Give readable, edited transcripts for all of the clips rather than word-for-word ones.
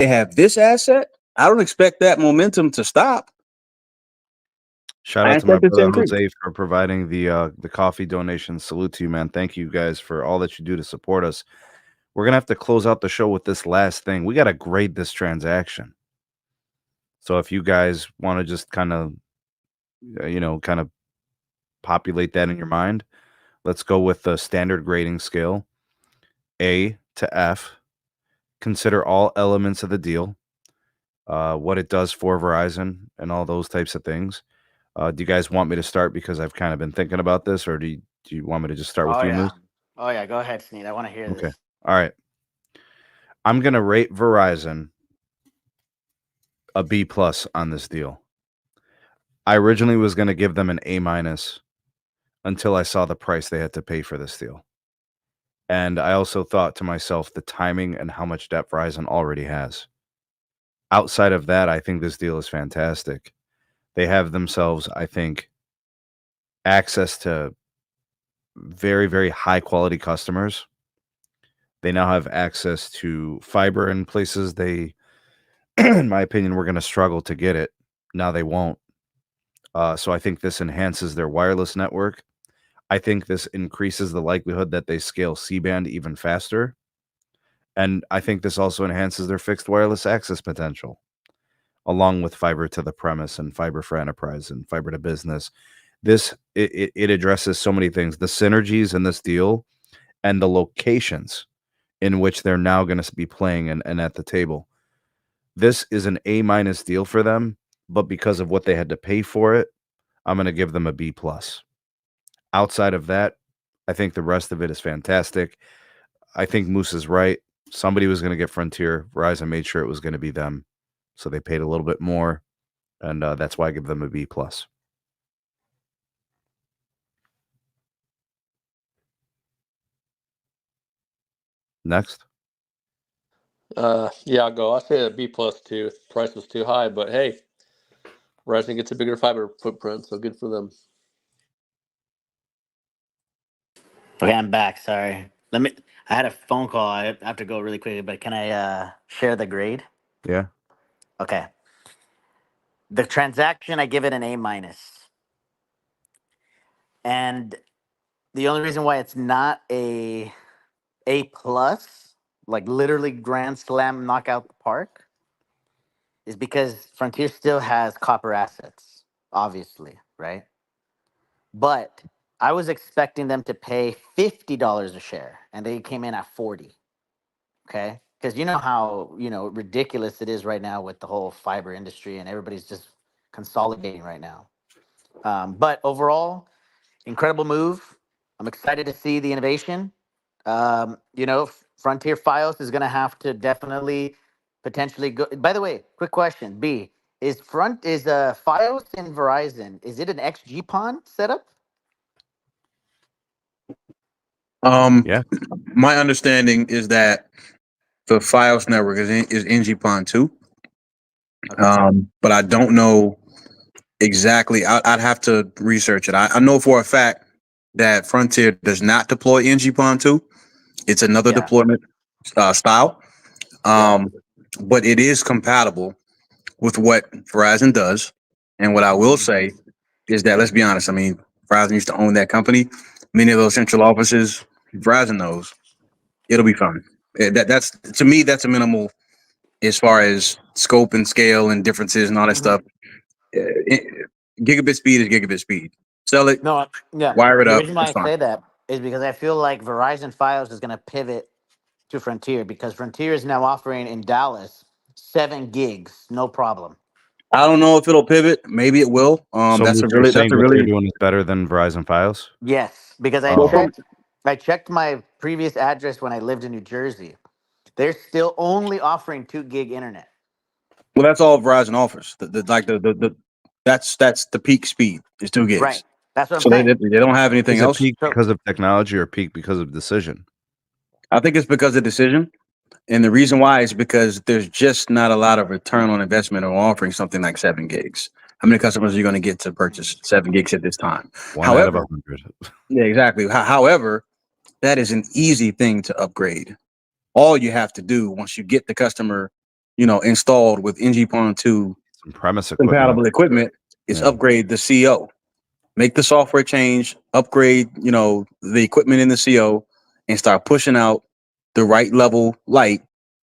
they have this asset, I don't expect that momentum to stop. Shout out to my brother Jose for providing the coffee donation. Salute to you, man. Thank you guys for all that you do to support us. We're gonna have to close out the show with this last thing. We gotta grade this transaction. So if you guys want to just kind of, kind of populate that in your mind, let's go with the standard grading scale, A to F. Consider all elements of the deal, what it does for Verizon, and all those types of things. Do you guys want me to start because I've kind of been thinking about this, or do you want me to just start with you, Moose? Oh yeah, go ahead, Sneed. I want to hear this. Okay, all right. I'm gonna rate Verizon a B+ on this deal. I originally was gonna give them an A- until I saw the price they had to pay for this deal. And I also thought to myself the timing and how much debt Verizon already has. Outside of that, I think this deal is fantastic. They have themselves, I think, access to very, very high quality customers. They now have access to fiber in places they, in my opinion, were going to struggle to get it. Now they won't. So I think this enhances their wireless network. I think this increases the likelihood that they scale C-band even faster. And I think this also enhances their fixed wireless access potential, along with fiber to the premise and fiber for enterprise and fiber to business. It addresses so many things. The synergies in this deal and the locations in which they're now going to be playing and at the table. This is an A- deal for them, but because of what they had to pay for it, I'm going to give them a B+. Outside of that, I think the rest of it is fantastic. I think Moose is right. Somebody was going to get Frontier. Verizon made sure it was going to be them. So they paid a little bit more. And that's why I give them a B+. Next. Yeah, I'll go. I say a B+ too. The price was too high, but hey, Verizon gets a bigger fiber footprint, so good for them. Okay, I'm back. Sorry. I had a phone call. I have to go really quickly, but can I share the grade? Yeah. Okay. The transaction, I give it an A-. And the only reason why it's not A+, like literally grand slam knockout the park, is because Frontier still has copper assets, obviously, right? But I was expecting them to pay $50 a share, and they came in at 40. Okay, because you know how ridiculous it is right now with the whole fiber industry, and everybody's just consolidating right now. But overall, incredible move. I'm excited to see the innovation. Frontier Fios is going to have to definitely potentially go. By the way, quick question: B, is Fios in Verizon? Is it an XG-PON setup? Yeah. My understanding is that the Fios network is NG-PON too. Okay. But I don't know exactly. I'd have to research it. I know for a fact that Frontier does not deploy NG-PON 2. It's another deployment style. But it is compatible with what Verizon does. And what I will say is that, let's be honest, I mean, Verizon used to own that company. Many of those central offices, Verizon knows. It'll be fun. That's to me, that's a minimal as far as scope and scale and differences and all that stuff. Gigabit speed is gigabit speed. Sell it. No, yeah. Wire it up. The reason why I say that is because I feel like Verizon Fios is going to pivot to Frontier, because Frontier is now offering in Dallas 7 gigs, no problem. I don't know if it'll pivot. Maybe it will. So that's a what they're doing is better than Verizon Fios? Yes, because I checked my previous address when I lived in New Jersey. They're still only offering 2 gig internet. Well, that's all Verizon offers. That's the peak speed is 2 gigs. Right. That's what I'm saying. They don't have anything else. Peak because of technology or peak because of decision? I think it's because of decision. And the reason why is because there's just not a lot of return on investment on offering something like 7 gigs. How many customers are you going to get to purchase 7 gigs at this time? One out of 100. Yeah, exactly. However, that is an easy thing to upgrade. All you have to do once you get the customer installed with NGPON 2 Some premise compatible equipment is upgrade the CO. Make the software change, upgrade, the equipment in the CO, and start pushing out the right level light,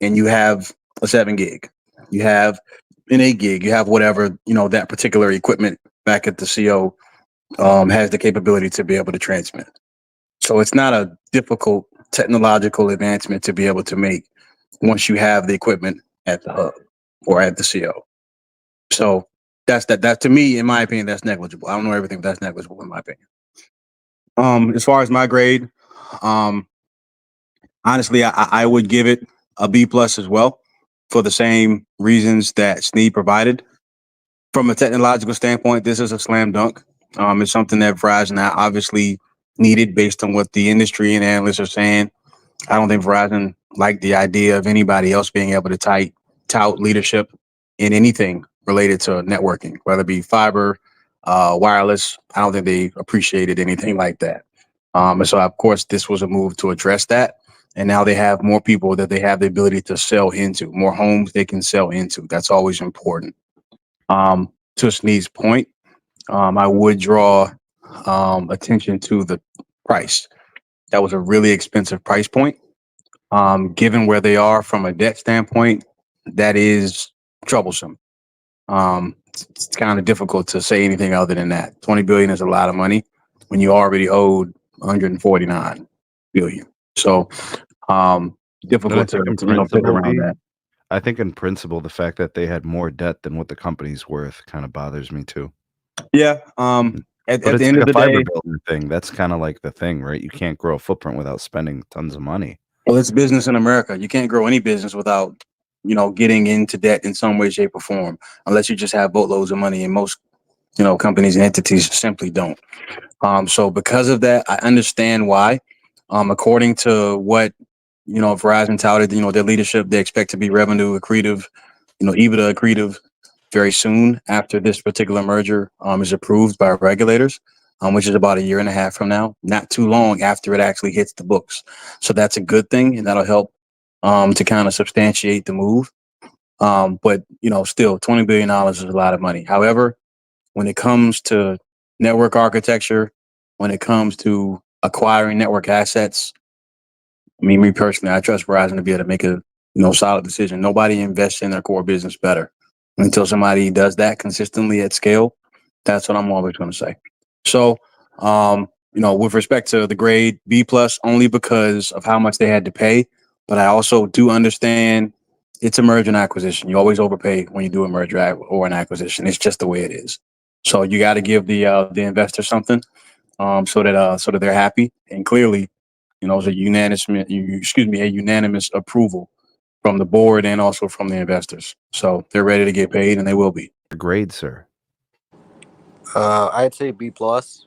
and you have a 7 gig. You have an 8 gig. You have whatever, that particular equipment back at the CO has the capability to be able to transmit. So it's not a difficult technological advancement to be able to make once you have the equipment at the hub or at the CO. So that to me, in my opinion, that's negligible. I don't know everything, but that's negligible in my opinion. As far as my grade, honestly, I would give it a B plus as well for the same reasons that Sneed provided. From a technological standpoint, this is a slam dunk. It's something that Verizon obviously needed based on what the industry and analysts are saying. I don't think Verizon liked the idea of anybody else being able to tout leadership in anything related to networking, whether it be fiber, wireless. I don't think they appreciated anything like that. And so, of course, this was a move to address that. And now they have more people that they have the ability to sell into, more homes they can sell into. That's always important. To Sneed's point, I would draw attention to the price. That was a really expensive price point. Given where they are from a debt standpoint, that is troublesome. It's kind of difficult to say anything other than that. 20 billion is a lot of money when you already owed 149 billion. So, difficult to pick around that. I think in principle, the fact that they had more debt than what the company's worth kind of bothers me too. Yeah. At the end of the fiber day, building thing, that's kind of like the thing, right? You can't grow a footprint without spending tons of money. Well, it's business in America. You can't grow any business without, getting into debt in some way, shape, or form, unless you just have boatloads of money. And most, companies and entities simply don't. So because of that, I understand why. According to what, Verizon touted, their leadership, they expect to be revenue accretive, EBITDA accretive very soon after this particular merger is approved by regulators, which is about a year and a half from now, not too long after it actually hits the books. So that's a good thing, and that'll help to kind of substantiate the move. But, still $20 billion is a lot of money. However, when it comes to network architecture, when it comes to acquiring network assets, me personally, I trust Verizon to be able to make a solid decision. Nobody invests in their core business better. Until somebody does that consistently at scale, that's what I'm always going to say. So, with respect to the grade B plus, only because of how much they had to pay, but I also do understand it's a merger and acquisition. You always overpay when you do a merger or an acquisition. It's just the way it is. So you got to give the investor something, so that they're happy. And clearly, it's a unanimous approval from the board and also from the investors. So they're ready to get paid, and they will be. Grade, sir. I'd say B plus.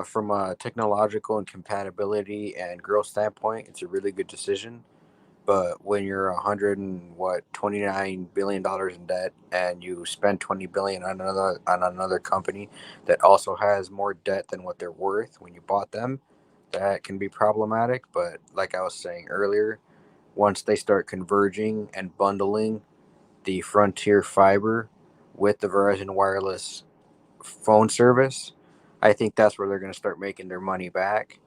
From a technological and compatibility and growth standpoint, it's a really good decision. But when you're $29 billion in debt, and you spend $20 billion on another company that also has more debt than what they're worth when you bought them, that can be problematic. But like I was saying earlier, once they start converging and bundling the Frontier fiber with the Verizon Wireless phone service, I think that's where they're going to start making their money back.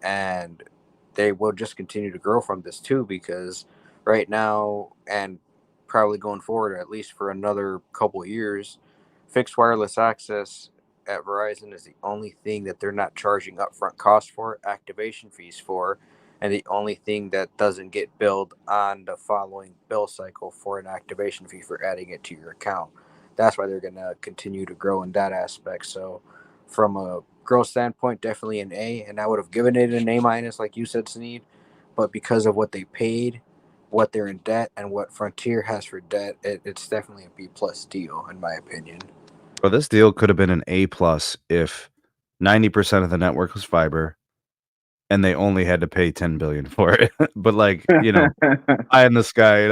And they will just continue to grow from this too, because right now, and probably going forward, at least for another couple of years, fixed wireless access at Verizon is the only thing that they're not charging upfront costs for, activation fees for, and the only thing that doesn't get billed on the following bill cycle for an activation fee for adding it to your account. That's why they're going to continue to grow in that aspect. So from a growth standpoint, definitely an A, and I would have given it an A minus, like you said, Sneed. But because of what they paid, what they're in debt, and what Frontier has for debt, it's definitely a B plus deal, in my opinion. Well, this deal could have been an A plus if 90% of the network was fiber, and they only had to pay 10 billion for it. But eye in the sky,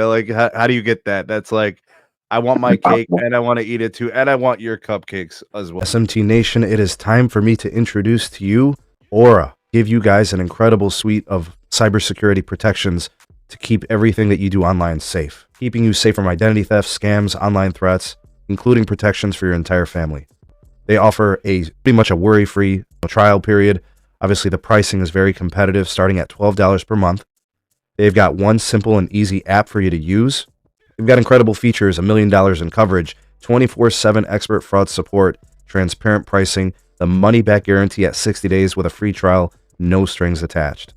how do you get that? That's like, I want my cake and I want to eat it too, and I want your cupcakes as well. SMT Nation, it is time for me to introduce to you Aura. Give you guys an incredible suite of cybersecurity protections to keep everything that you do online safe, keeping you safe from identity theft, scams, online threats, including protections for your entire family. They offer pretty much a worry-free trial period. Obviously, the pricing is very competitive, starting at $12 per month. They've got one simple and easy app for you to use. They've got incredible features, $1 million in coverage, 24/7 expert fraud support, transparent pricing, the money-back guarantee at 60 days with a free trial, no strings attached.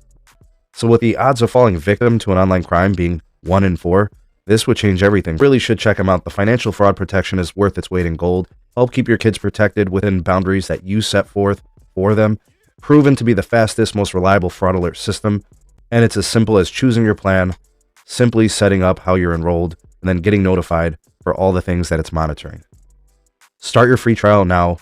So with the odds of falling victim to an online crime being 1 in 4, this would change everything. Really should check them out. The financial fraud protection is worth its weight in gold. Help keep your kids protected within boundaries that you set forth for them. Proven to be the fastest, most reliable fraud alert system. And it's as simple as choosing your plan, simply setting up how you're enrolled, and then getting notified for all the things that it's monitoring. Start your free trial now.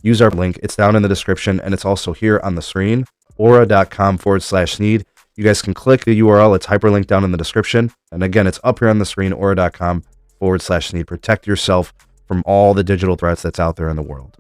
Use our link. It's down in the description, and it's also here on the screen, aura.com/Sneed. You guys can click the URL. It's hyperlinked down in the description. And again, it's up here on the screen, aura.com/Sneed. Protect yourself from all the digital threats that's out there in the world.